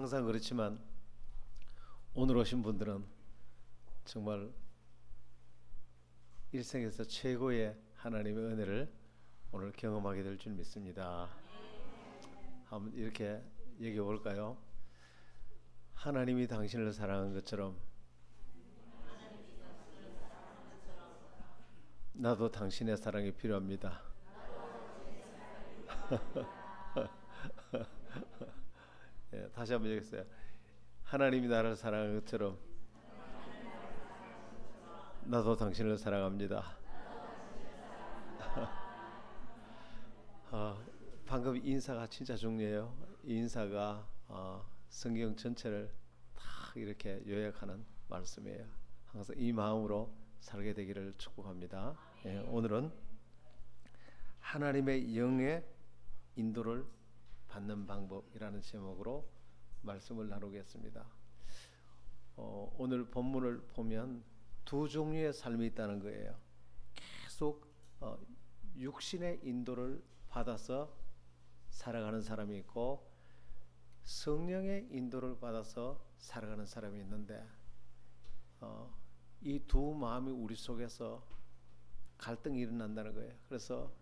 항상 그렇지만 오늘 오신 분들은 정말 일생에서 최고의 하나님의 은혜를 오늘 경험하게 될 줄 믿습니다. 한번 이렇게 얘기해 볼까요? 하나님이 당신을 사랑한 것처럼 나도 당신의 사랑이 필요합니다. 예, 다시 한번 얘기했어요. 하나님이 나를 사랑한 것처럼 나도 당신을 사랑합니다. 방금 인사가 진짜 중요해요. 이 인사가 성경 전체를 다 이렇게 요약하는 말씀이에요. 항상 이 마음으로 살게 되기를 축복합니다. 예, 오늘은 하나님의 영의 인도를 받는 방법이라는 제목으로 말씀을 나누겠습니다. 오늘 본문을 보면 두 종류의 삶이 있다는 거예요. 계속 육신의 인도를 받아서 살아가는 사람이 있고 성령의 인도를 받아서 살아가는 사람이 있는데 이 두 마음이 우리 속에서 갈등이 일어난다는 거예요. 그래서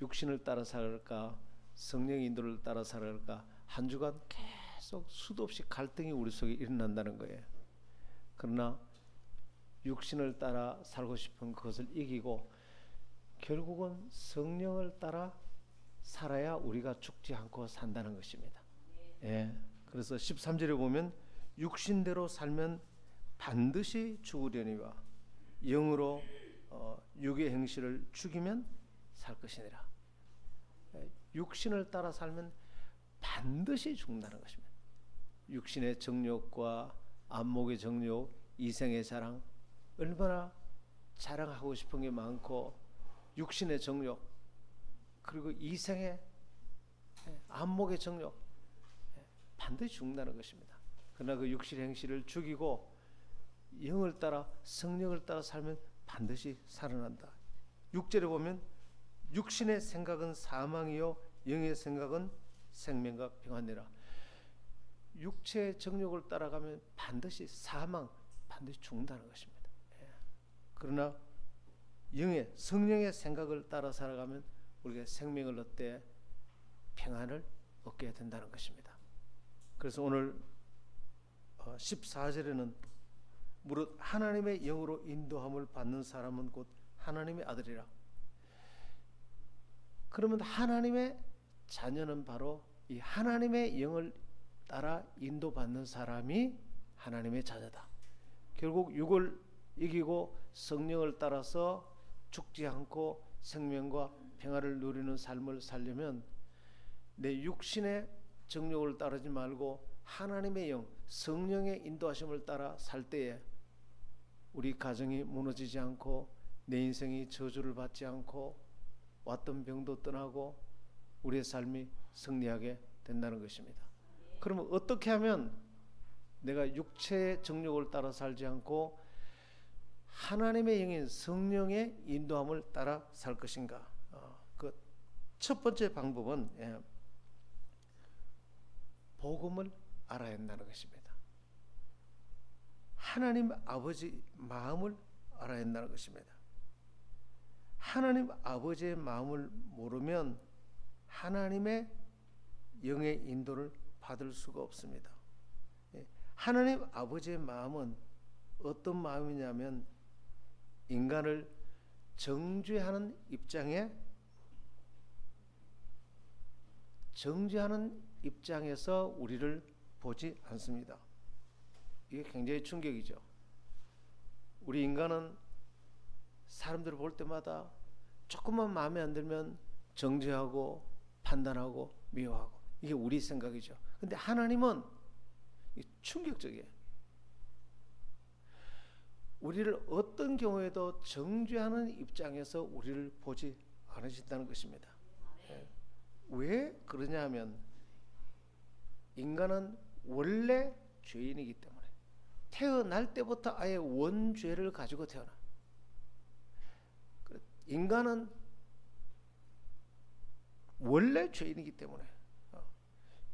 육신을 따라 살까 성령의 인도를 따라 살까 한 주간 계속 수도 없이 갈등이 우리 속에 일어난다는 거예요. 그러나 육신을 따라 살고 싶은 그것을 이기고 결국은 성령을 따라 살아야 우리가 죽지 않고 산다는 것입니다. 예. 그래서 13절에 보면 육신대로 살면 반드시 죽으려니와 영으로 육의 행실을 죽이면 살 것이니라. 육신을 따라 살면 반드시 죽는다는 것입니다. 육신의 정욕과 안목의 정욕, 이생의 자랑, 얼마나 자랑하고 싶은 게 많고 육신의 정욕 그리고 이생의 안목의 정욕 반드시 죽는다는 것입니다. 그러나 그 육신의 행실을 죽이고 영을 따라 성령을 따라 살면 반드시 살아난다. 6절에 보면 육신의 생각은 사망이요 영의 생각은 생명과 평안이라. 육체의 정욕을 따라가면 반드시 사망, 반드시 죽는다는 것입니다. 그러나 영의 성령의 생각을 따라 살아가면 우리가 생명을 얻되 평안을 얻게 된다는 것입니다. 그래서 오늘 14절에는 무릇 하나님의 영으로 인도함을 받는 사람은 곧 하나님의 아들이라. 그러면 하나님의 자녀는 바로 이 하나님의 영을 따라 인도받는 사람이 하나님의 자녀다. 결국 육을 이기고 성령을 따라서 죽지 않고 생명과 평화를 누리는 삶을 살려면 내 육신의 정욕을 따르지 말고 하나님의 영, 성령의 인도하심을 따라 살 때에 우리 가정이 무너지지 않고 내 인생이 저주를 받지 않고 왔던 병도 떠나고 우리의 삶이 승리하게 된다는 것입니다. 그러면 어떻게 하면 내가 육체의 정욕을 따라 살지 않고 하나님의 영인 성령의 인도함을 따라 살 것인가? 그 첫 번째 방법은 복음을 알아야 한다는 것입니다. 하나님 아버지 마음을 알아야 한다는 것입니다. 하나님 아버지의 마음을 모르면 하나님의 영의 인도를 받을 수가 없습니다. 하나님 아버지의 마음은 어떤 마음이냐면 인간을 정죄하는 입장에서 우리를 보지 않습니다. 이게 굉장히 충격이죠. 우리 인간은 사람들을 볼 때마다 조금만 마음에 안 들면 정죄하고 판단하고 미워하고 이게 우리 생각이죠. 근데 하나님은 충격적이에요. 우리를 어떤 경우에도 정죄하는 입장에서 우리를 보지 않으신다는 것입니다. 왜 그러냐 하면 인간은 원래 죄인이기 때문에 태어날 때부터 아예 원죄를 가지고 태어나. 인간은 원래 죄인이기 때문에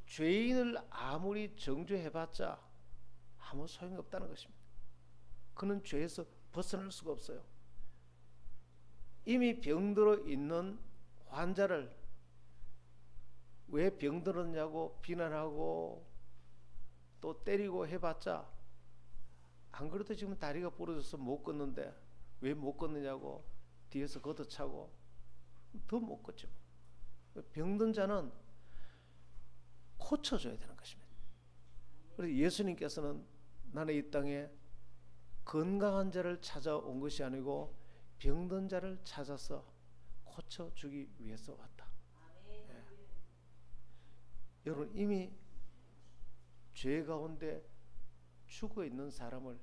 죄인을 아무리 정죄해봤자 아무 소용이 없다는 것입니다. 그는 죄에서 벗어날 수가 없어요. 이미 병들어 있는 환자를 왜 병들었냐고 비난하고 또 때리고 해봤자, 안 그래도 지금 다리가 부러져서 못 걷는데 왜 못 걷느냐고 뒤에서 걷어차고 더 못 걷죠. 병든 자는 고쳐줘야 되는 것입니다. 그래서 예수님께서는 나는 이 땅에 건강한 자를 찾아온 것이 아니고 병든 자를 찾아서 고쳐주기 위해서 왔다. 예. 여러분, 이미 죄 가운데 죽어 있는 사람을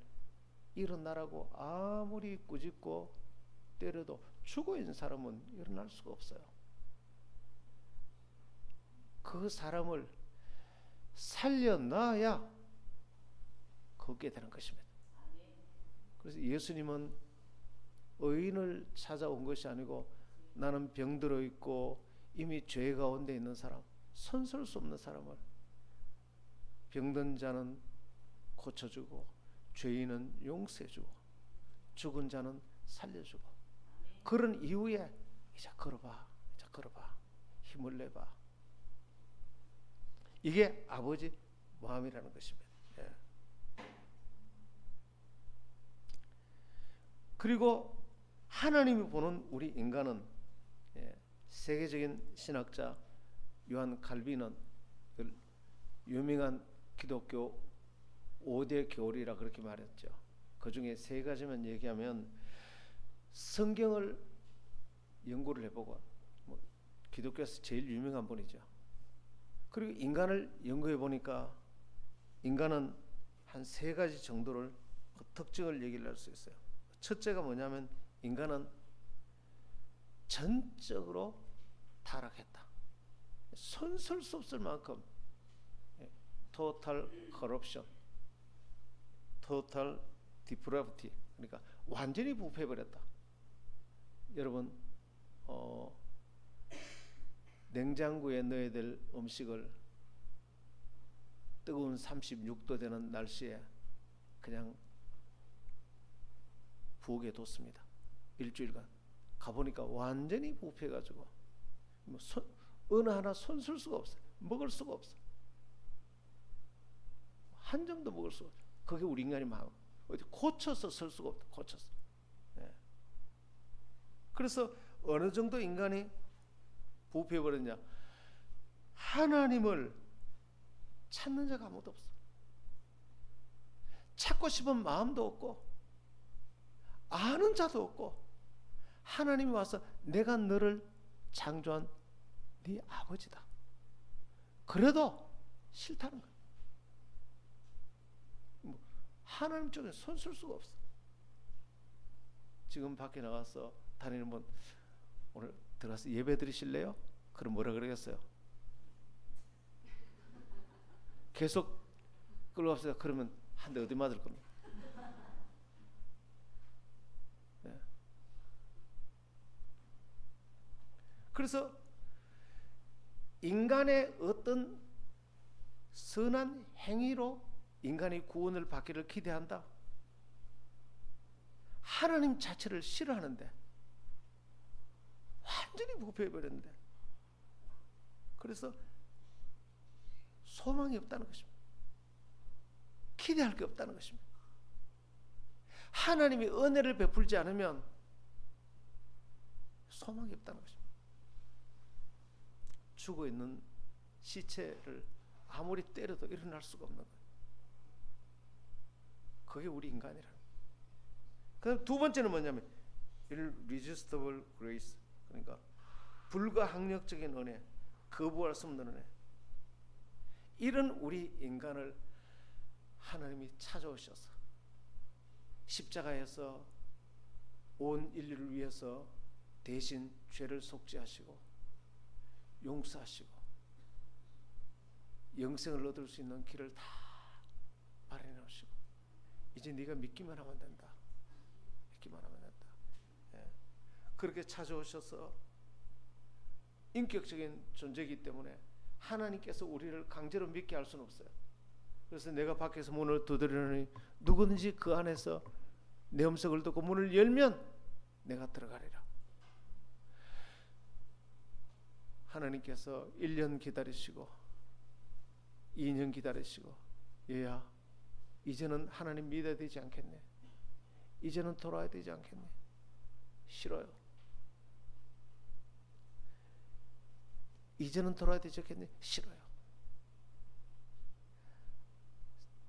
일어나라고 아무리 꾸짖고 때려도 죽어 있는 사람은 일어날 수가 없어요. 그 사람을 살려놔야 걷게 되는 것입니다. 그래서 예수님은 의인을 찾아온 것이 아니고 나는 병들어 있고 이미 죄 가운데 있는 사람, 선설 수 없는 사람을 병든 자는 고쳐주고 죄인은 용서해주고 죽은 자는 살려주고 그런 이후에 이제 걸어봐, 이제 걸어봐, 힘을 내봐. 이게 아버지 마음이라는 것입니다. 예. 그리고 하나님이 보는 우리 인간은, 세계적인 신학자 요한 칼빈은 유명한 기독교 5대 교리라 그렇게 말했죠. 그 중에 3가지만 얘기하면, 성경을 연구를 해보고, 기독교에서 제일 유명한 분이죠. 그리고 인간을 연구해 보니까 인간은 한 3가지 정도를 그 특징을 얘기를 할 수 있어요. 첫째가 뭐냐면 인간은 전적으로 타락했다. 손설 수 없을 만큼 total corruption, total depravity, 그러니까 완전히 부패해버렸다. 여러분, 냉장고에 넣어야 될 음식을 뜨거운 36도 되는 날씨에 그냥 부엌에 뒀습니다. 일주일간. 가보니까 완전히 부패해가지고 어느 하나 손쓸 수가 없어요. 먹을 수가 없어요. 한 점도 먹을 수가 없어요. 그게 우리 인간의 마음. 어디 고쳐서 쓸 수가 없다. 고쳐서. 예. 그래서 어느 정도 인간이 부패해버렸냐, 하나님을 찾는 자가 아무도 없어. 찾고 싶은 마음도 없고 아는 자도 없고, 하나님이 와서 내가 너를 창조한 네 아버지다. 그래도 싫다는 거야. 하나님 쪽에 손 쓸 수가 없어. 지금 밖에 나가서 다니는 분 오늘 들어가서 예배 드리실래요? 그럼 뭐라 그러겠어요? 계속 끌고 갑시다. 그러면 한 대 어디 맞을 겁니다. 네. 그래서 인간의 어떤 선한 행위로 인간이 구원을 받기를 기대한다. 하나님 자체를 싫어하는데, 완전히 부패해버렸는데, 그래서 소망이 없다는 것입니다. 기대할 게 없다는 것입니다. 하나님이 은혜를 베풀지 않으면 소망이 없다는 것입니다. 죽어있는 시체를 아무리 때려도 일어날 수가 없는 거예요. 그게 우리 인간이라는 거예요. 그다음 두 번째는 뭐냐면 irresistible grace, 그러니까 불가항력적인 은혜, 거부할 수 없는 은혜. 이런 우리 인간을 하나님이 찾아오셔서 십자가에서 온 인류를 위해서 대신 죄를 속죄하시고 용서하시고 영생을 얻을 수 있는 길을 다 마련해 놓으시고, 이제 네가 믿기만 하면 된다. 믿기만 하면 된다. 예. 그렇게 찾아오셔서 인격적인 존재이기 때문에 하나님께서 우리를 강제로 믿게 할 수는 없어요. 그래서 내가 밖에서 문을 두드리니 누구든지 그 안에서 내 음성을 듣고 문을 열면 내가 들어가리라. 하나님께서 1년 기다리시고 2년 기다리시고, 얘야 이제는 하나님 믿어야 되지 않겠네, 이제는 돌아야 되지 않겠네. 싫어요. 이제는 돌아야 되지 않겠네. 싫어요.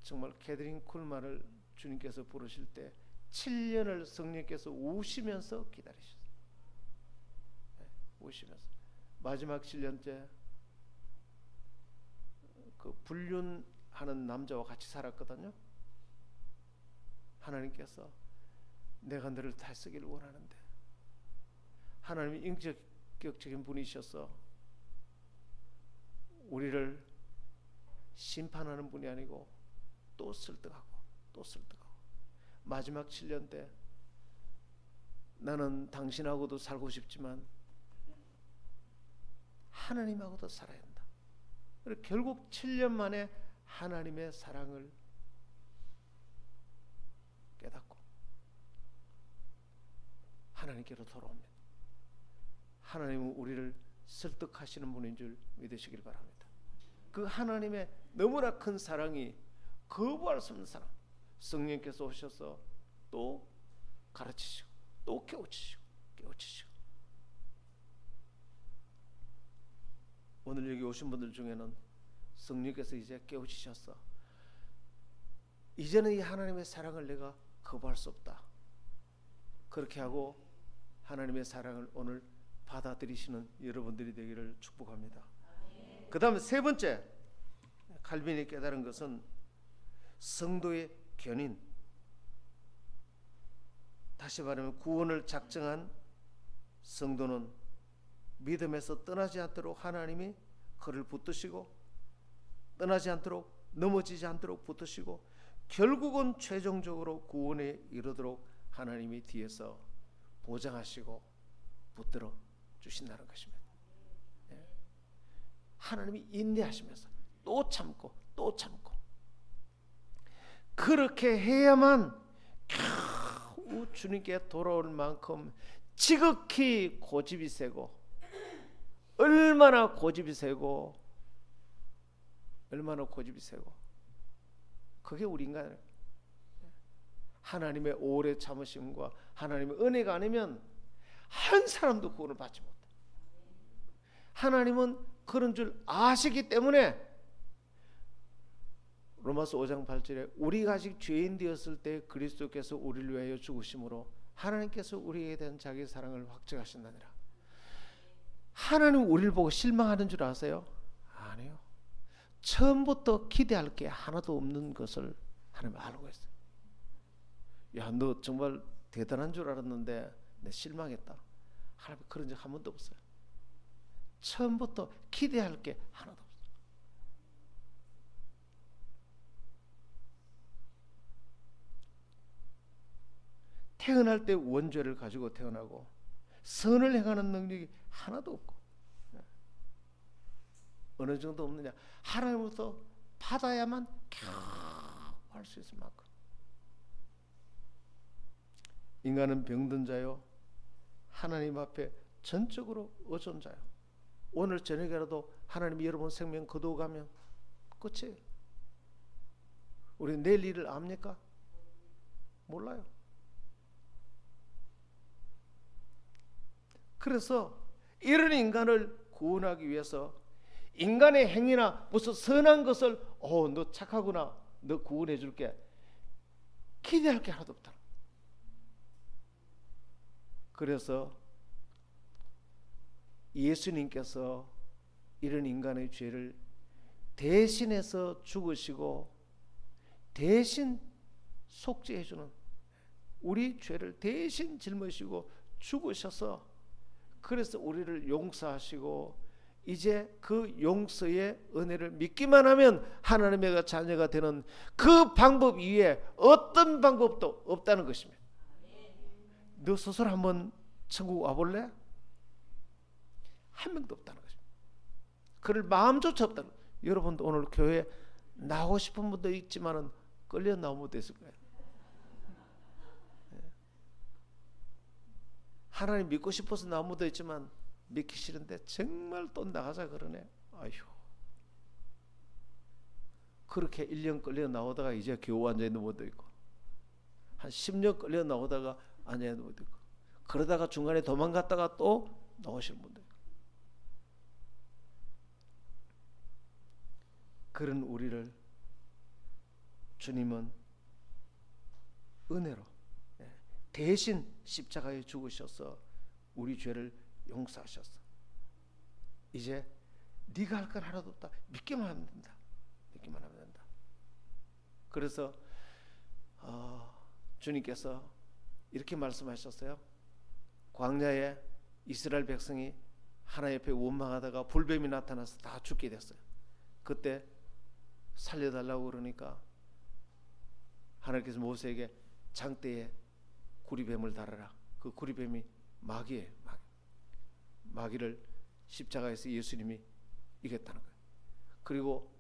정말 캐드린 쿨만을 주님께서 부르실 때 7년을 성령께서 우시면서 기다리셨어요. 우시면서 마지막 7년째 그 불륜하는 남자와 같이 살았거든요. 하나님께서 내가 너를 다스리기를 원하는데, 하나님이 인격적인 분이셔서 우리를 심판하는 분이 아니고 또 설득하고 또 설득하고, 마지막 7년 때 나는 당신하고도 살고 싶지만 하나님하고도 살아야 한다. 그리고 결국 7년 만에 하나님의 사랑을 깨닫고 하나님께로 돌아옵니다. 하나님은 우리를 설득하시는 분인 줄 믿으시길 바랍니다. 그 하나님의 너무나 큰 사랑이 거부할 수 없는 사랑, 성령께서 오셔서 또 가르치시고 또 깨우치시고 오늘 여기 오신 분들 중에는 성령께서 이제 깨우치셔서 이제는 이 하나님의 사랑을 내가 거부할 수 없다, 그렇게 하고 하나님의 사랑을 오늘 받아들이시는 여러분들이 되기를 축복합니다. 그 다음에 세 번째 칼빈이 깨달은 것은 성도의 견인, 다시 말하면 구원을 작정한 성도는 믿음에서 떠나지 않도록 하나님이 그를 붙드시고, 떠나지 않도록, 넘어지지 않도록 붙드시고, 결국은 최종적으로 구원에 이르도록 하나님이 뒤에서 보장하시고 붙들어 주신다는 것입니다. 하나님이 인내하시면서 또 참고 또 참고, 그렇게 해야만 겨우 주님께 돌아올 만큼 지극히 고집이 세고, 얼마나 고집이 세고 그게 우리 인간이에요. 하나님의 오래 참으심과 하나님의 은혜가 아니면 한 사람도 구원을 받지 못해. 하나님은 그런 줄 아시기 때문에 로마서 5장 8절에 우리가 아직 죄인 되었을 때 그리스도께서 우리를 위하여 죽으심으로 하나님께서 우리에 대한 자기의 사랑을 확증하신다니라. 하나님 우리를 보고 실망하는 줄 아세요? 아니요. 처음부터 기대할 게 하나도 없는 것을 하나님 알고 있어요. 야, 너 정말 대단한 줄 알았는데 내 실망했다. 하나님 그런 적 한 번도 없어요. 처음부터 기대할 게 하나도 없어요. 태어날 때 원죄를 가지고 태어나고 선을 행하는 능력이 하나도 없고, 어느 정도 없느냐, 하나님으로부터 받아야만 겨우 할 수 있을 만큼. 인간은 병든 자요, 하나님 앞에 전적으로 의존자요. 오늘 저녁에라도 하나님이 여러분 생명 거두어가면 끝이에요. 우리 내일 일을 압니까? 몰라요. 그래서 이런 인간을 구원하기 위해서 인간의 행위나 무슨 선한 것을 너 착하구나, 너 구원해 줄게, 기대할 게 하나도 없다. 그래서 예수님께서 이런 인간의 죄를 대신해서 죽으시고 대신 속죄해 주는, 우리 죄를 대신 짊으시고 죽으셔서, 그래서 우리를 용서하시고 이제 그 용서의 은혜를 믿기만 하면 하나님의 자녀가 되는 그 방법 이외에 어떤 방법도 없다는 것입니다. 너 스스로 한번 천국 와볼래? 한 명도 없다는 것입니다. 그럴 마음조차 없다. 여러분도 오늘 교회 나오고 싶은 분도 있지만은 끌려 나오는 분도 있을 거예요. 하나님 믿고 싶어서 나온 분도 있지만 믿기 싫은데 정말 또 나가자 그러네. 아휴. 그렇게 1년 끌려 나오다가 이제 겨우 앉아 있는 분도 있고, 한 10년 끌려 나오다가 앉아 있는 분도 있고, 그러다가 중간에 도망갔다가 또 나오시는 분도 있고. 그런 우리를 주님은 은혜로 대신 십자가에 죽으셔서 우리 죄를 용서하셨어. 이제 네가 할 건 하나도 없다. 믿기만 하면 된다. 믿기만 하면 된다. 그래서 주님께서 이렇게 말씀하셨어요. 광야에 이스라엘 백성이 하나님 옆에 원망하다가 불뱀이 나타나서 다 죽게 됐어요. 그때 살려달라고 그러니까 하나님께서 모세에게 장대에 구리뱀을 달아라. 그 구리뱀이 마귀예요. 마귀를 십자가에서 예수님이 이겼다는 거예요. 그리고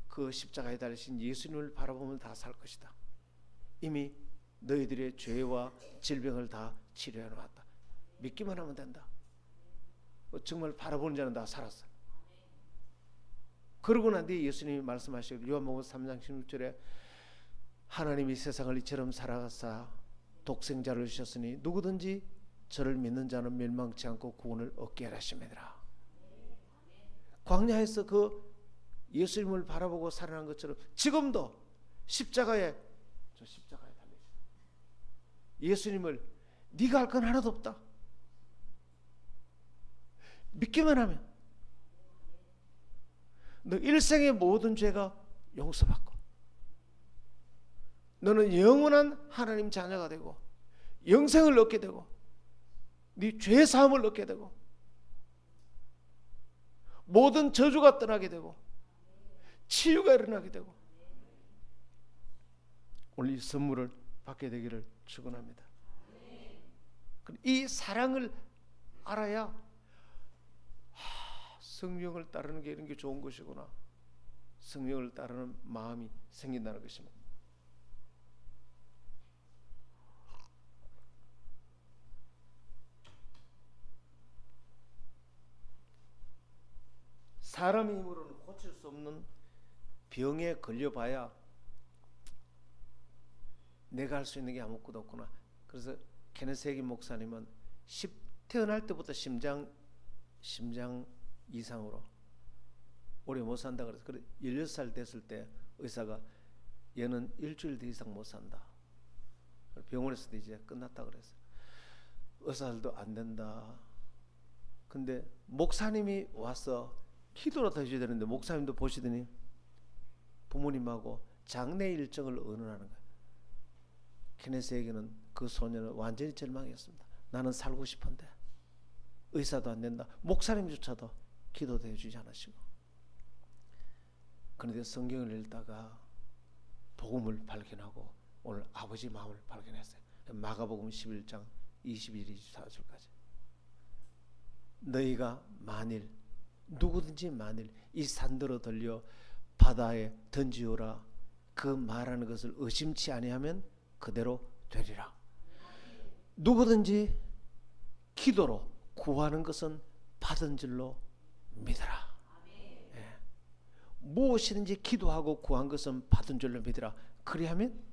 그 십자가에 달리신 예수님을 바라보면 다 살 것이다. 이미 너희들의 죄와 질병을 다 치료해 놓았다. 믿기만 하면 된다. 정말 바라보는 자는 다 살았어요. 그러고 난 뒤에 예수님이 말씀하시고 요한복음 3장 16절에 하나님이 세상을 이처럼 사랑하사 독생자를 주셨으니 누구든지 저를 믿는 자는 멸망치 않고 구원을 얻게 하심이니라. 광야에서 그 예수님을 바라보고 살아난 것처럼 지금도 십자가에 달려 예수님을 네가 할 건 하나도 없다. 믿기만 하면 너 일생의 모든 죄가 용서받고 너는 영원한 하나님 자녀가 되고 영생을 얻게 되고 네 죄 사함을 얻게 되고 모든 저주가 떠나게 되고 치유가 일어나게 되고 오늘 이 선물을 받게 되기를 축원합니다. 이 사랑을 알아야 성령을 따르는 게 이런 게 좋은 것이구나. 성령을 따르는 마음이 생긴다는 것입니다. 사람의 힘으로는 고칠 수 없는 병에 걸려봐야 내가 할 수 있는 게 아무것도 없구나. 그래서 케네스 해긴 목사님은 태어날 때부터 심장 이상으로 오래 못 산다 그래서 16살 됐을 때 의사가 얘는 일주일 더 이상 못 산다. 병원에서도 이제 끝났다 그랬어요. 의사들도 안 된다. 근데 목사님이 와서 기도라도 해줘야 되는데 목사님도 보시더니 부모님하고 장례 일정을 의논하는 거예요. 케네스에게는 그 소년은 완전히 절망이었습니다. 나는 살고 싶은데 의사도 안 된다. 목사님조차도 기도도 해주지 않으시고. 그런데 성경을 읽다가 복음을 발견하고 오늘 아버지 마음을 발견했어요. 마가복음 11장 21, 24절까지 너희가 만일 누구든지 만일 이 산더러 들려 바다에 던지오라 그 말하는 것을 의심치 아니하면 그대로 되리라. 누구든지 기도로 구하는 것은 받은 줄로 믿으라. 예. 무엇이든지 기도하고 구한 것은 받은 줄로 믿으라. 그리하면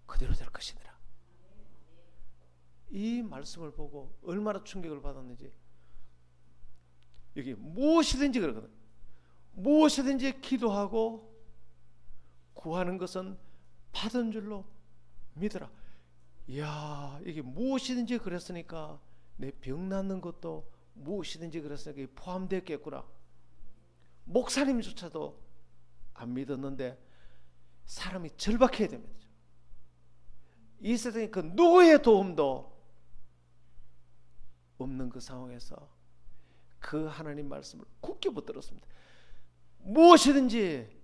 그대로 될 것이니라. 이 말씀을 보고 얼마나 충격을 받았는지. 여기 무엇이든지 그러거든. 무엇이든지 기도하고 구하는 것은 받은 줄로 믿으라. 이야, 이게 무엇이든지 그랬으니까 내 병 낫는 것도 무엇이든지 그랬으니까 포함되었겠구나. 목사님조차도 안 믿었는데 사람이 절박해야 됩니다. 이 세상에 그 누구의 도움도 없는 그 상황에서 그 하나님 말씀을 굳게 붙들었습니다. 무엇이든지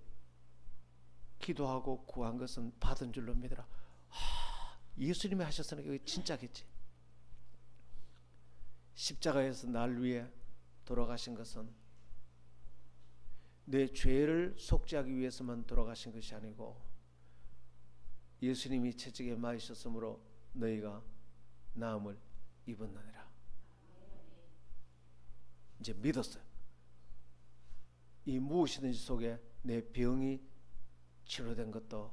기도하고 구한 것은 받은 줄로 믿으라. 예수님이 하셨으니까 이게 진짜겠지. 십자가에서 날 위해 돌아가신 것은 내 죄를 속죄하기 위해서만 돌아가신 것이 아니고 예수님이 채찍에 맞으셨으므로 너희가 나음을 입었느니라. 이제 믿었어요. 이 무엇이든지 속에 내 병이 치료된 것도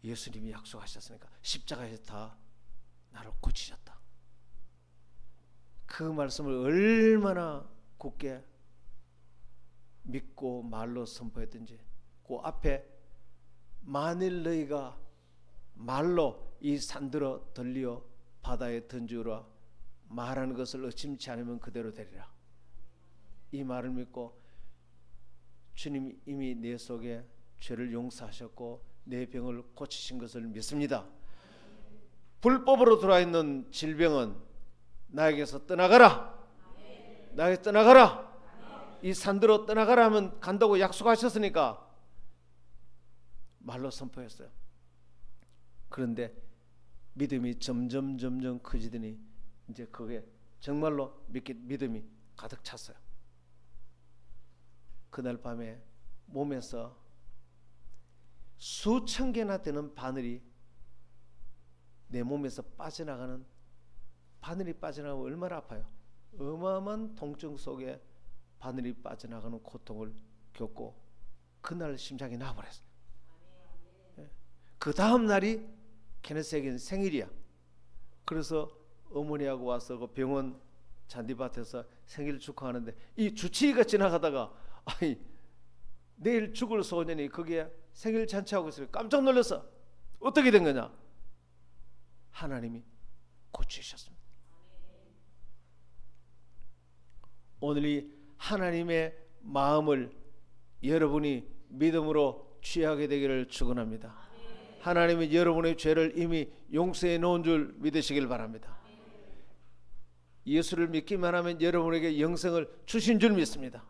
예수님이 약속하셨으니까 십자가에서 다 나를 고치셨다. 그 말씀을 얼마나 굳게 믿고 말로 선포했든지, 그 앞에 만일 너희가 말로 이 산들어 들리어 바다에 던지우라 말하는 것을 의심치 않으면 그대로 되리라. 이 말을 믿고 주님이 이미 내 속에 죄를 용서하셨고 내 병을 고치신 것을 믿습니다. 불법으로 들어와 있는 질병은 나에게서 떠나가라. 나에게 떠나가라. 이 산들어 떠나가라 하면 간다고 약속하셨으니까 말로 선포했어요. 그런데 믿음이 점점 커지더니 이제 그게 정말로 믿음이 가득 찼어요. 그날 밤에 몸에서 수천 개나 되는 바늘이 내 몸에서 빠져나가는, 바늘이 빠져나가면 얼마나 아파요. 어마어마한 통증 속에 바늘이 빠져나가는 고통을 겪고 그날 심장이 나와버렸어요. 그 다음 날이 케네스에게는 생일이야. 그래서 어머니하고 와서 그 병원 잔디밭에서 생일 축하하는데 이 주치의가 지나가다가 아니 내일 죽을 소년이 거기에 생일 잔치하고 있어요. 깜짝 놀랐어. 어떻게 된 거냐? 하나님이 고치셨습니다. 오늘 이 하나님의 마음을 여러분이 믿음으로 취하게 되기를 축원합니다. 하나님이 여러분의 죄를 이미 용서해 놓은 줄 믿으시길 바랍니다. 예수를 믿기만 하면 여러분에게 영생을 주신 줄 믿습니다.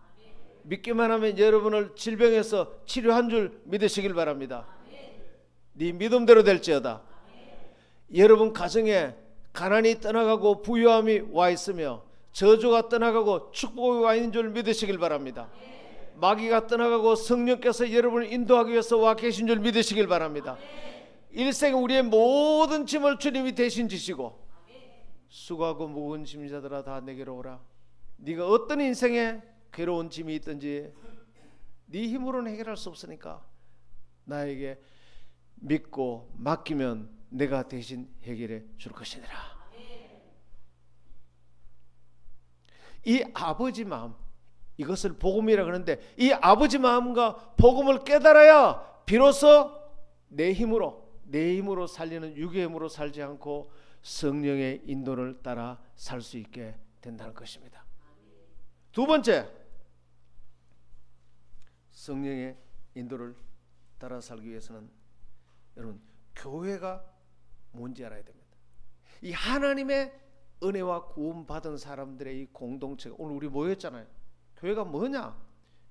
믿기만 하면 여러분을 질병에서 치료한 줄 믿으시길 바랍니다. 네 믿음대로 될지어다. 여러분 가정에 가난이 떠나가고 부유함이 와 있으며 저주가 떠나가고 축복이 와 있는 줄 믿으시길 바랍니다. 마귀가 떠나가고 성령께서 여러분을 인도하기 위해서 와 계신 줄 믿으시길 바랍니다. 일생 우리의 모든 짐을 주님이 대신 지시고 수고하고 무거운 짐자들아 다 내게로 오라. 네가 어떤 인생에 괴로운 짐이 있든지 네 힘으로는 해결할 수 없으니까 나에게 믿고 맡기면 내가 대신 해결해 줄 것이니라. 이 아버지 마음, 이것을 복음이라 그러는데 이 아버지 마음과 복음을 깨달아야 비로소 내 힘으로 살리는 육의 힘으로 살지 않고 성령의 인도를 따라 살 수 있게 된다는 것입니다. 두 번째, 성령의 인도를 따라 살기 위해서는 여러분 교회가 뭔지 알아야 됩니다. 이 하나님의 은혜와 구원 받은 사람들의 이 공동체가 오늘 우리 모였잖아요. 교회가 뭐냐?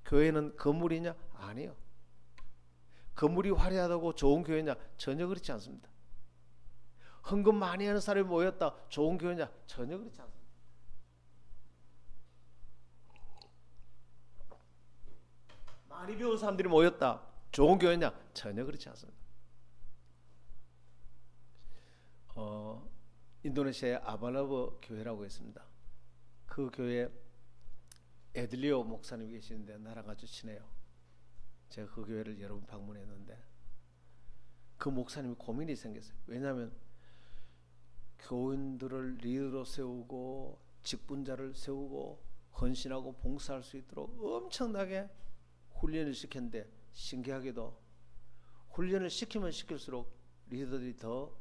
교회는 건물이냐? 아니요. 건물이 화려하다고 좋은 교회냐? 전혀 그렇지 않습니다. 헌금 많이 하는 사람이 모였다 좋은 교회냐? 전혀 그렇지 않습니다. 많이 배운 사람들이 모였다 좋은 교회냐? 전혀 그렇지 않습니다. 인도네시아의 아발라브 교회라고 있습니다. 그 교회에 에들리오 목사님이 계시는데 나랑 아주 친해요. 제가 그 교회를 여러 번 방문했는데 그 목사님이 고민이 생겼어요. 왜냐하면 교인들을 리더로 세우고 직분자를 세우고 헌신하고 봉사할 수 있도록 엄청나게 훈련을 시켰는데 신기하게도 훈련을 시키면 시킬수록 리더들이 더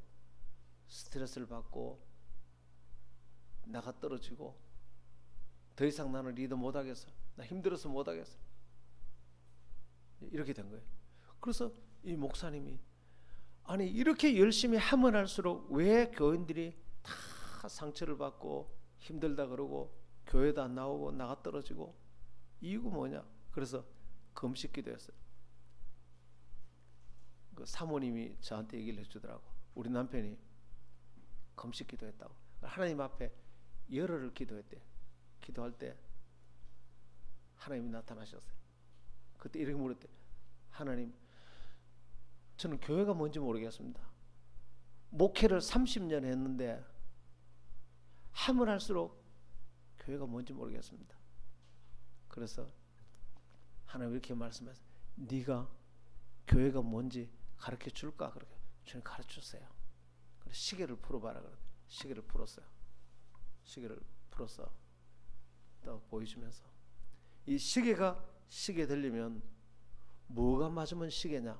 스트레스를 받고 나가 떨어지고 더 이상 나는 리더 못하겠어. 나 힘들어서 못하겠어. 이렇게 된 거예요. 그래서 이 목사님이 아니 이렇게 열심히 하면 할수록 왜 교인들이 다 상처를 받고 힘들다 그러고 교회도 안 나오고 나가 떨어지고 이유가 뭐냐? 그래서 금식 기도했어요. 그 사모님이 저한테 얘기를 해주더라고. 우리 남편이 금식 기도했다고. 하나님 앞에 열흘을 기도했대. 기도할 때 하나님이 나타나셨어요. 그때 이렇게 물었대. 하나님, 저는 교회가 뭔지 모르겠습니다. 목회를 30년 했는데 하면 할수록 교회가 뭔지 모르겠습니다. 그래서 하나님 이렇게 말씀하세요. 네가 교회가 뭔지 가르쳐 줄까? 그렇게 주님 가르쳐 주세요. 그래서 시계를 풀어봐라. 그래. 시계를 풀었어요. 시계를 풀었어. 또 보여주면서 이 시계가 시계 들리면 뭐가 맞으면 시계냐?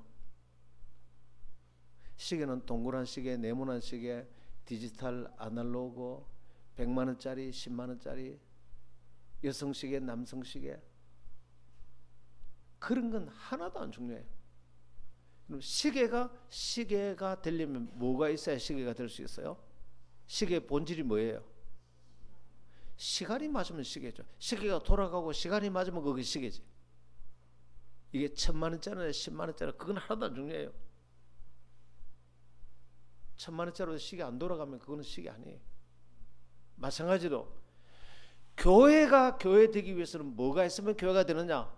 시계는 동그란 시계, 네모난 시계, 디지털, 아날로그, 100만 원짜리, 10만 원짜리, 여성 시계, 남성 시계, 그런 건 하나도 안 중요해요. 시계가 되려면 뭐가 있어야 시계가 될 수 있어요? 시계의 본질이 뭐예요? 시간이 맞으면 시계죠. 시계가 돌아가고 시간이 맞으면 그게 시계지. 이게 1000만 원짜리나 10만 원짜리 그건 하나도 안 중요해요. 1000만 원짜리로 시계 안 돌아가면 그거는 시계 아니에요. 마찬가지로 교회가 교회 되기 위해서는 뭐가 있으면 교회가 되느냐?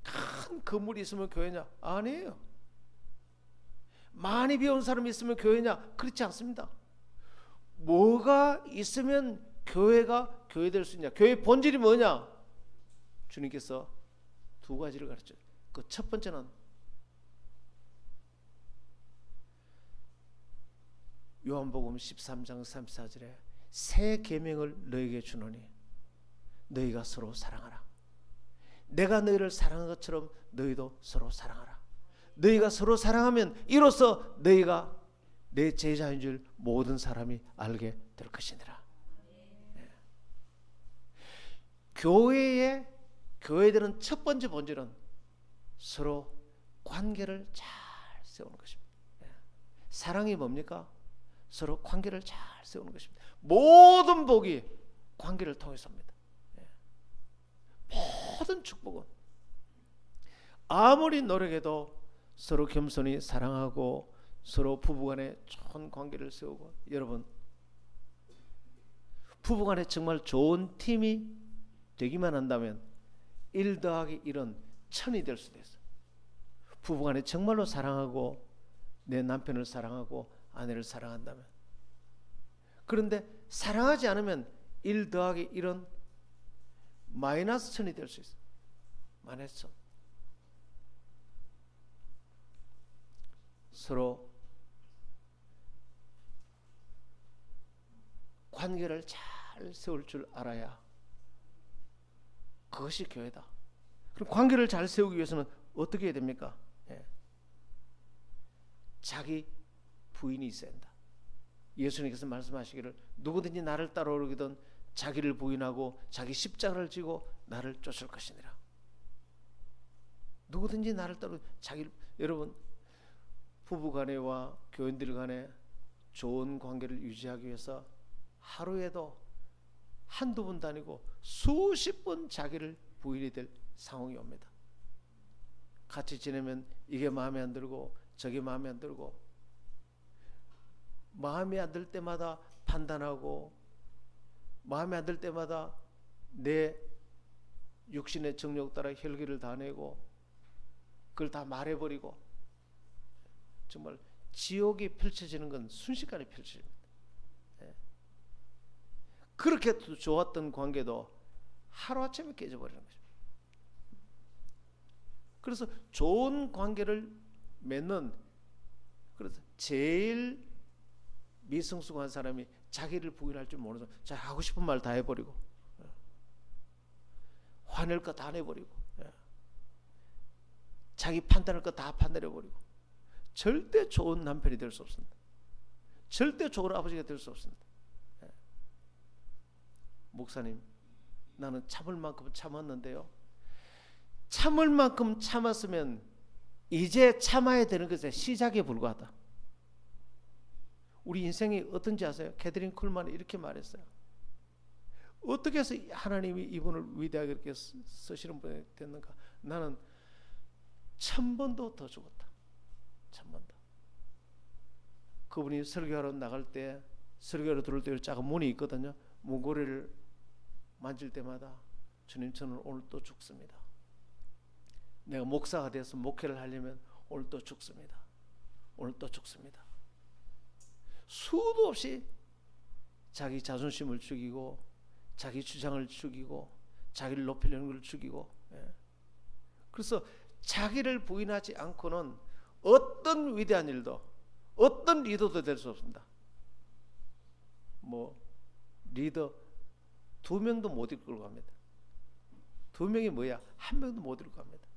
큰 건물이 있으면 교회냐? 아니에요. 많이 배운 사람이 있으면 교회냐? 그렇지 않습니다. 뭐가 있으면 교회가 교회 될 수 있냐? 교회의 본질이 뭐냐? 주님께서 두 가지를 가르쳐요. 그 첫 번째는 요한복음 13장 34절에 새 계명을 너에게 주노니 너희가 서로 사랑하라. 내가 너희를 사랑한 것처럼 너희도 서로 사랑하라. 너희가 서로 사랑하면 이로써 너희가 내 제자인 줄 모든 사람이 알게 될 것이니라. 네. 교회들은 첫 번째 본질은 서로 관계를 잘 세우는 것입니다. 네. 사랑이 뭡니까? 서로 관계를 잘 세우는 것입니다. 모든 복이 관계를 통해서입니다. 네. 모든 축복은 아무리 노력해도 서로 겸손히 사랑하고 서로 부부간에 좋은 관계를 세우고, 여러분 부부간에 정말 좋은 팀이 되기만 한다면 1 더하기 1은 1000이 될 수도 있어요. 부부간에 정말로 사랑하고 내 남편을 사랑하고 아내를 사랑한다면. 그런데 사랑하지 않으면 1 더하기 1은 마이너스 1000이 될 수 있어요. 마이너스 1000. 서로 관계를 잘 세울 줄 알아야 그것이 교회다. 그럼 관계를 잘 세우기 위해서는 어떻게 해야 됩니까? 예. 자기 부인이 있어야 한다. 예수님께서 말씀하시기를 누구든지 나를 따라오려거든 자기를 부인하고 자기 십자가를 지고 나를 쫓을 것이니라. 누구든지 나를 따라 여러분 부부간에와 교인들 간에 좋은 관계를 유지하기 위해서 하루에도 한두 번도 아니고 수십 번 자기를 부인이 될 상황이 옵니다. 같이 지내면 이게 마음에 안 들고 저게 마음에 안 들고, 마음에 안 들 때마다 판단하고 마음에 안 들 때마다 내 육신의 정욕 따라 혈기를 다 내고 그걸 다 말해버리고, 정말 지옥이 펼쳐지는 건 순식간에 펼쳐집니다. 예. 그렇게 좋았던 관계도 하루아침에 깨져버리는 거죠. 그래서 좋은 관계를 맺는, 그래서 제일 미성숙한 사람이 자기를 부인할 줄 모르는 사람, 자기 하고 싶은 말 다 해버리고 화낼 거 다 내버리고 자기 판단할 거 다 판단해버리고, 절대 좋은 남편이 될 수 없습니다. 절대 좋은 아버지가 될 수 없습니다. 목사님, 나는 참을 만큼 참았는데요, 참을 만큼 참았으면 이제 참아야 되는 것에 시작에 불과하다. 우리 인생이 어떤지 아세요? 캐드린 쿨만이 이렇게 말했어요. 어떻게 해서 하나님이 이분을 위대하게 이렇게 쓰시는 분이 됐는가? 나는 1000번도 더 죽었다. 1000번도. 그분이 설교하러 나갈 때, 설교하러 들어올 때 작은 문이 있거든요. 문고리를 만질 때마다 주님, 저는 오늘 또 죽습니다. 내가 목사가 돼서 목회를 하려면 오늘 또 죽습니다. 오늘 또 죽습니다. 수도 없이 자기 자존심을 죽이고 자기 주장을 죽이고 자기를 높이려는 걸 죽이고, 그래서 자기를 부인하지 않고는 어떤 위대한 일도 어떤 리더도 될 수 없습니다. 뭐 리더 2명도 못 이끌고 갑니다. 2명이 뭐야? 1명도 못 이끌고 갑니다.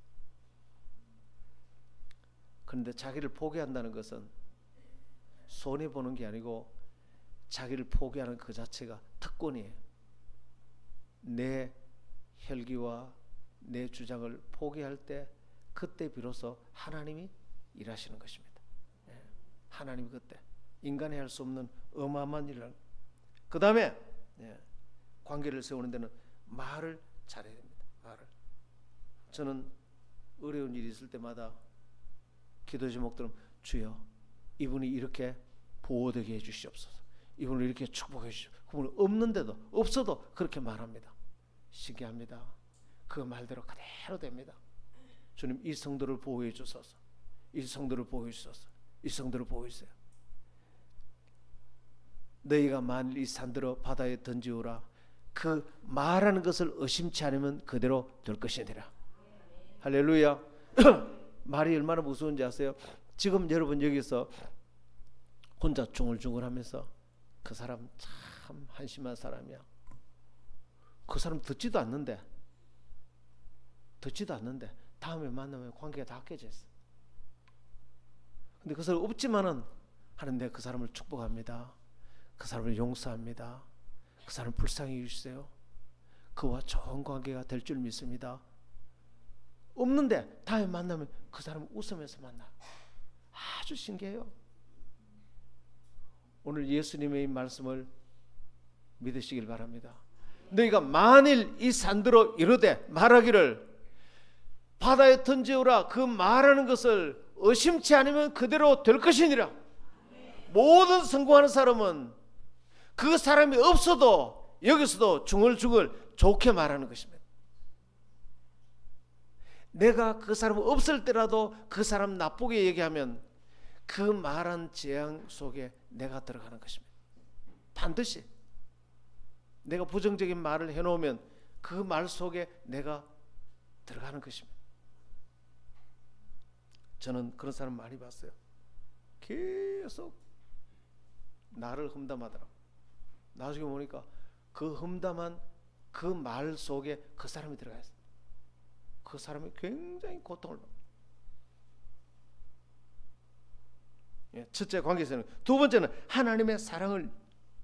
그런데 자기를 포기한다는 것은 손해보는 게 아니고 자기를 포기하는 그 자체가 특권이에요. 내 혈기와 내 주장을 포기할 때 그때 비로소 하나님이 일하시는 것입니다. 하나님이 그때 인간이 할 수 없는 어마어마한 일을. 그 다음에 관계를 세우는 데는 말을 잘해야 됩니다. 말을. 저는 어려운 일이 있을 때마다 기도 제목들은 주여 이분이 이렇게 보호되게 해주시옵소서, 이분을 이렇게 축복해 주시옵소서. 그분은 없는데도 없어도 그렇게 말합니다. 신기합니다. 그 말대로 그대로 됩니다. 주님 이 성도를 보호해 주소서, 이 성도를 보호해 주소서, 이 성도를 보호해 주세요. 너희가 만일 이 산들어 바다에 던지오라 그 말하는 것을 의심치 않으면 그대로 될 것이니라. 할렐루야. 말이 얼마나 무서운지 아세요? 지금 여러분 여기서 혼자 중얼중얼하면서 그 사람 참 한심한 사람이야, 그 사람 듣지도 않는데 다음에 만나면 관계가 다 깨져 있어. 근데 그 사람 없지만은 하나님 내가 그 사람을 축복합니다, 그 사람을 용서합니다, 그 사람 불쌍히 해주세요, 그와 좋은 관계가 될 줄 믿습니다. 없는데 다음에 만나면 그 사람 웃으면서 만나. 아주 신기해요. 오늘 예수님의 이 말씀을 믿으시길 바랍니다. 너희가 만일 이 산들어 이르되 말하기를 바다에 던지오라 그 말하는 것을 의심치 않으면 그대로 될 것이니라. 모든 성공하는 사람은 그 사람이 없어도 여기서도 중얼중얼 좋게 말하는 것입니다. 내가 그 사람 없을 때라도 그 사람 나쁘게 얘기하면 그 말한 재앙 속에 내가 들어가는 것입니다. 반드시 내가 부정적인 말을 해놓으면 그 말 속에 내가 들어가는 것입니다. 저는 그런 사람 많이 봤어요. 계속 나를 험담하더라고. 나중에 보니까 그 험담한 그 말 속에 그 사람이 들어가 있어요. 그 사람이 굉장히 고통을 받아요. 첫째 관계에서는. 두 번째는 하나님의 사랑을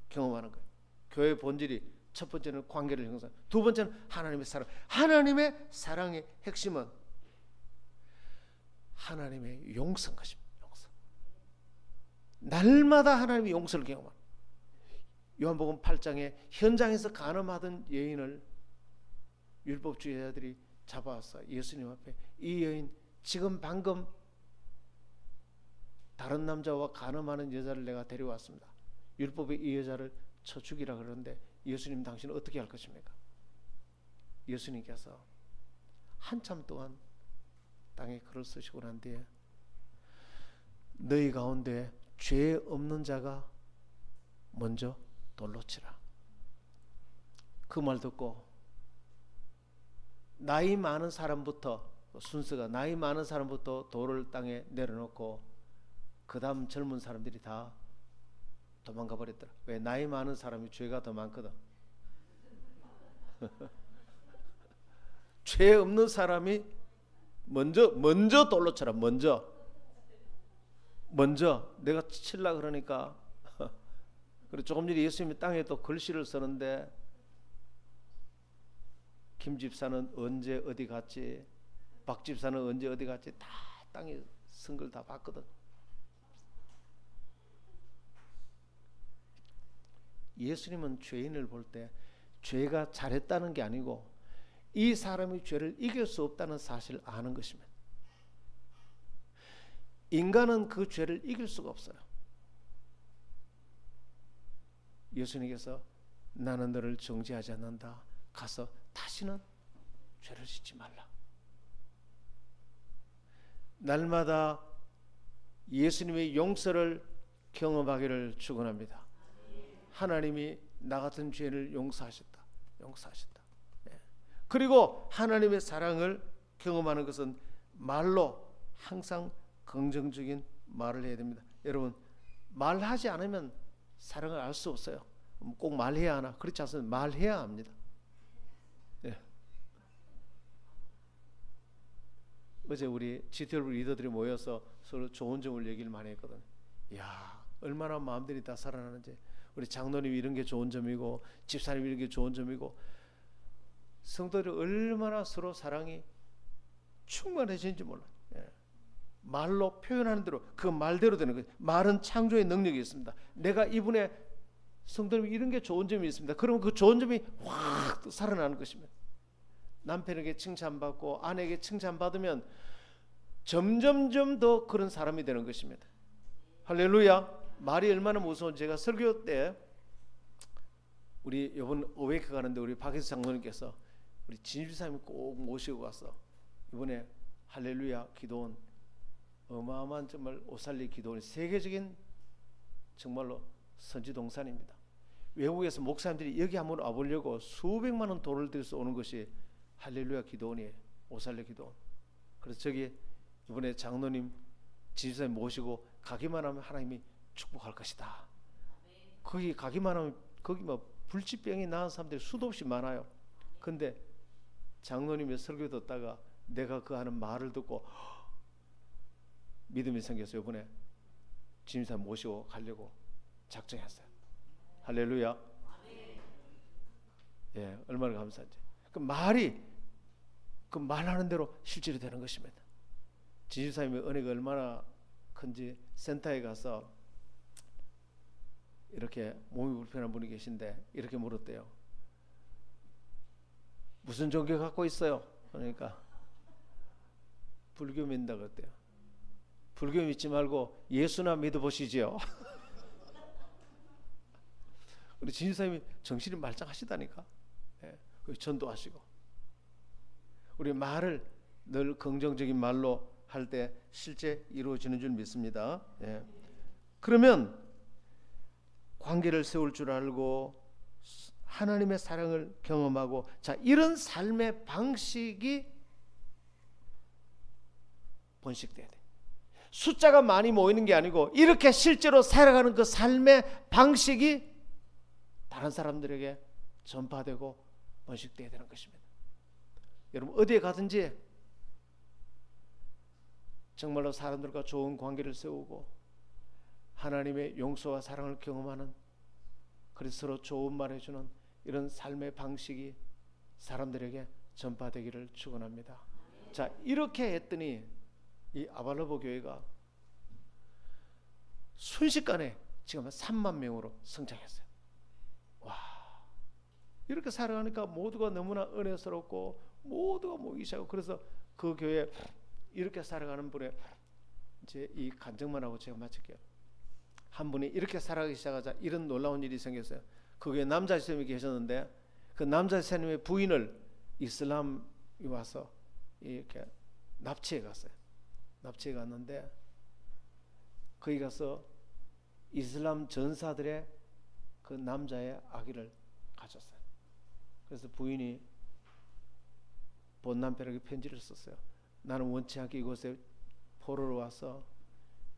경험하는 거예요. 교회의 본질이 첫 번째는 관계를 형성, 두 번째는 하나님의 사랑. 하나님의 사랑의 핵심은 하나님의 용서인 것입니다. 용서. 날마다 하나님의 용서를 경험하는. 요한복음 8장에 현장에서 간음하던 여인을 율법주의자들이 잡아왔어. 예수님 앞에 이 여인 지금 방금 다른 남자와 간음하는 여자를 내가 데려왔습니다. 율법에 이 여자를 쳐 죽이라 그러는데 예수님 당신은 어떻게 할 것입니까? 예수님께서 한참 동안 땅에 글을 쓰시고 난 뒤에 너희 가운데 죄 없는 자가 먼저 돌로 치라. 그 말 듣고 나이 많은 사람부터, 순서가 나이 많은 사람부터 돌을 땅에 내려놓고 그 다음 젊은 사람들이 다 도망가 버렸더라. 왜? 나이 많은 사람이 죄가 더 많거든. 죄 없는 사람이 먼저 돌로 쳐라. 먼저 내가 칠라 그러니까. 그리고 조금 전에 예수님이 땅에 또 글씨를 쓰는데 김 집사는 언제 어디 갔지, 박 집사는 언제 어디 갔지, 다 땅에 쓴 걸 다 봤거든. 예수님은 죄인을 볼 때 죄가 잘했다는 게 아니고 이 사람이 죄를 이길 수 없다는 사실을 아는 것입니다. 인간은 그 죄를 이길 수가 없어요. 예수님께서 나는 너를 정죄하지 않는다. 가서 다시는 죄를 짓지 말라. 날마다 예수님의 용서를 경험하기를 축원합니다. 하나님이 나 같은 죄를 용서하셨다. 예. 그리고 하나님의 사랑을 경험하는 것은 말로 항상 긍정적인 말을 해야 됩니다. 여러분, 말하지 않으면 사랑을 알 수 없어요. 꼭 말해야 하나? 그렇지 않습니다. 말해야 합니다. 예. 어제 우리 GTW 리더들이 모여서 서로 좋은 점을 얘기를 많이 했거든요. 이야, 얼마나 마음들이 다 살아나는지. 우리 장로님 이런 게 좋은 점이고, 집사님 이런 게 좋은 점이고, 성도들이 얼마나 서로 사랑이 충만해지는지 몰라요. 예. 말로 표현하는 대로 그 말대로 되는 거예요. 말은 창조의 능력이 있습니다. 내가 이분의 성도님 이런 게 좋은 점이 있습니다. 그러면 그 좋은 점이 확 살아나는 것입니다. 남편에게 칭찬받고 아내에게 칭찬받으면 점점점 더 그런 사람이 되는 것입니다. 할렐루야. 말이 얼마나 무서운지. 제가 설교 때 우리 이번 어웨이크 가는데 우리 박혜수 장로님께서 우리 진주사님 꼭 모시고 가서 이번에 할렐루야 기도원 어마어마한 정말 오살리 기도원 세계적인 정말로 선지동산입니다. 외국에서 목사님들이 여기 한번 와보려고 수백만 원 돈을 들여서 오는 것이 할렐루야 기도원이에요. 오살리 기도원. 그래서 저기 이번에 장로님 진주사님 모시고 가기만 하면 하나님이 축복할 것이다. 거기 가기만 하면 거기 뭐 불치병이 나은 사람들이 수도 없이 많아요. 근데 장로님의 설교 듣다가 내가 그 하는 말을 듣고 믿음이 생겨서 이번에 진주사님 모시고 가려고 작정했어요. 할렐루야. 예, 얼마나 감사한지. 그 말이 그 말하는 대로 실제로 되는 것입니다. 진주사님의 은혜가 얼마나 큰지 센터에 가서 이렇게 몸이 불편한 분이 계신데 이렇게 물었대요. 무슨 종교 갖고 있어요? 그러니까 불교 믿는다 그랬대요. 불교 믿지 말고 예수나 믿어보시지요. 우리 진주사님이 정신이 말짱하시다니까. 예, 전도하시고 우리 말을 늘 긍정적인 말로 할 때 실제 이루어지는 줄 믿습니다. 예. 그러면 관계를 세울 줄 알고 하나님의 사랑을 경험하고, 자, 이런 삶의 방식이 번식돼야 돼. 숫자가 많이 모이는 게 아니고 이렇게 실제로 살아가는 그 삶의 방식이 다른 사람들에게 전파되고 번식돼야 되는 것입니다. 여러분 어디에 가든지 정말로 사람들과 좋은 관계를 세우고 하나님의 용서와 사랑을 경험하는, 그래서 서로 좋은 말 해주는 이런 삶의 방식이 사람들에게 전파되기를 축원합니다. 자, 이렇게 했더니 이 아발로보 교회가 순식간에 지금 3만 명으로 성장했어요. 와, 이렇게 살아가니까 모두가 너무나 은혜스럽고 모두가 모이기 시작하고, 그래서 그 교회 이렇게 살아가는 분의 이제 이 간증만 하고 제가 마칠게요. 한 분이 이렇게 살아가기 시작하자 이런 놀라운 일이 생겼어요. 그게 남자 선생님이 계셨는데 그 남자 선생님의 부인을 이슬람이 와서 이렇게 납치해 갔어요. 납치해 갔는데 거기 가서 이슬람 전사들의 그 남자의 아기를 가졌어요. 그래서 부인이 본 남편에게 편지를 썼어요. 나는 원치 않게 이곳에 포로로 와서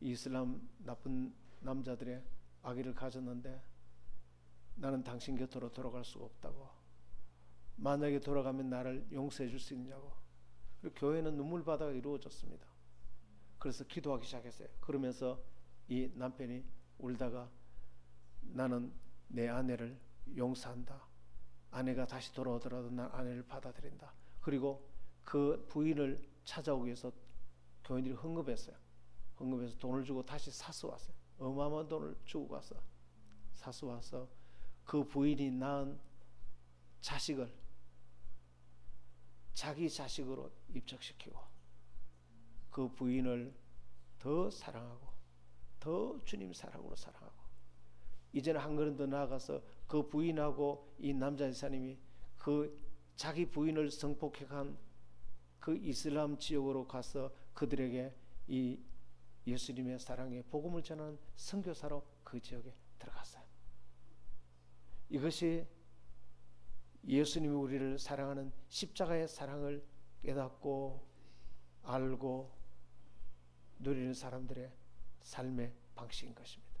이슬람 나쁜 남자들의 아기를 가졌는데 나는 당신 곁으로 돌아갈 수가 없다고. 만약에 돌아가면 나를 용서해 줄 수 있냐고. 그리고 교회는 눈물바다가 이루어졌습니다. 그래서 기도하기 시작했어요. 그러면서 이 남편이 울다가 나는 내 아내를 용서한다. 아내가 다시 돌아오더라도 난 아내를 받아들인다. 그리고 그 부인을 찾아오기 위해서 교인들이 헌금했어요. 헌금해서 돈을 주고 다시 사서 왔어요. 어마어마한 돈을 주고 가서 사서 와서 그 부인이 낳은 자식을 자기 자식으로 입적시키고 그 부인을 더 사랑하고 더 주님 사랑으로 사랑하고, 이제는 한 걸음 더 나아가서 그 부인하고 이 남자 집사님이 그 자기 부인을 성폭행한 그 이슬람 지역으로 가서 그들에게 이 예수님의 사랑의 복음을 전하는 선교사로 그 지역에 들어갔어요. 이것이 예수님이 우리를 사랑하는 십자가의 사랑을 깨닫고 알고 누리는 사람들의 삶의 방식인 것입니다.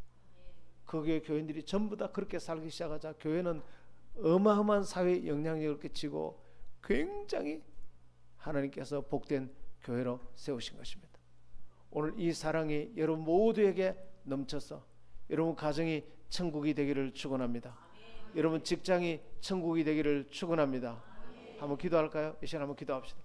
그 교회 교인들이 전부 다 그렇게 살기 시작하자 교회는 어마어마한 사회에 영향력을 끼치고 굉장히 하나님께서 복된 교회로 세우신 것입니다. 오늘 이 사랑이 여러분 모두에게 넘쳐서 여러분 가정이 천국이 되기를 축원합니다. 여러분 직장이 천국이 되기를 축원합니다. 한번 기도할까요? 이 시간 한번 기도합시다.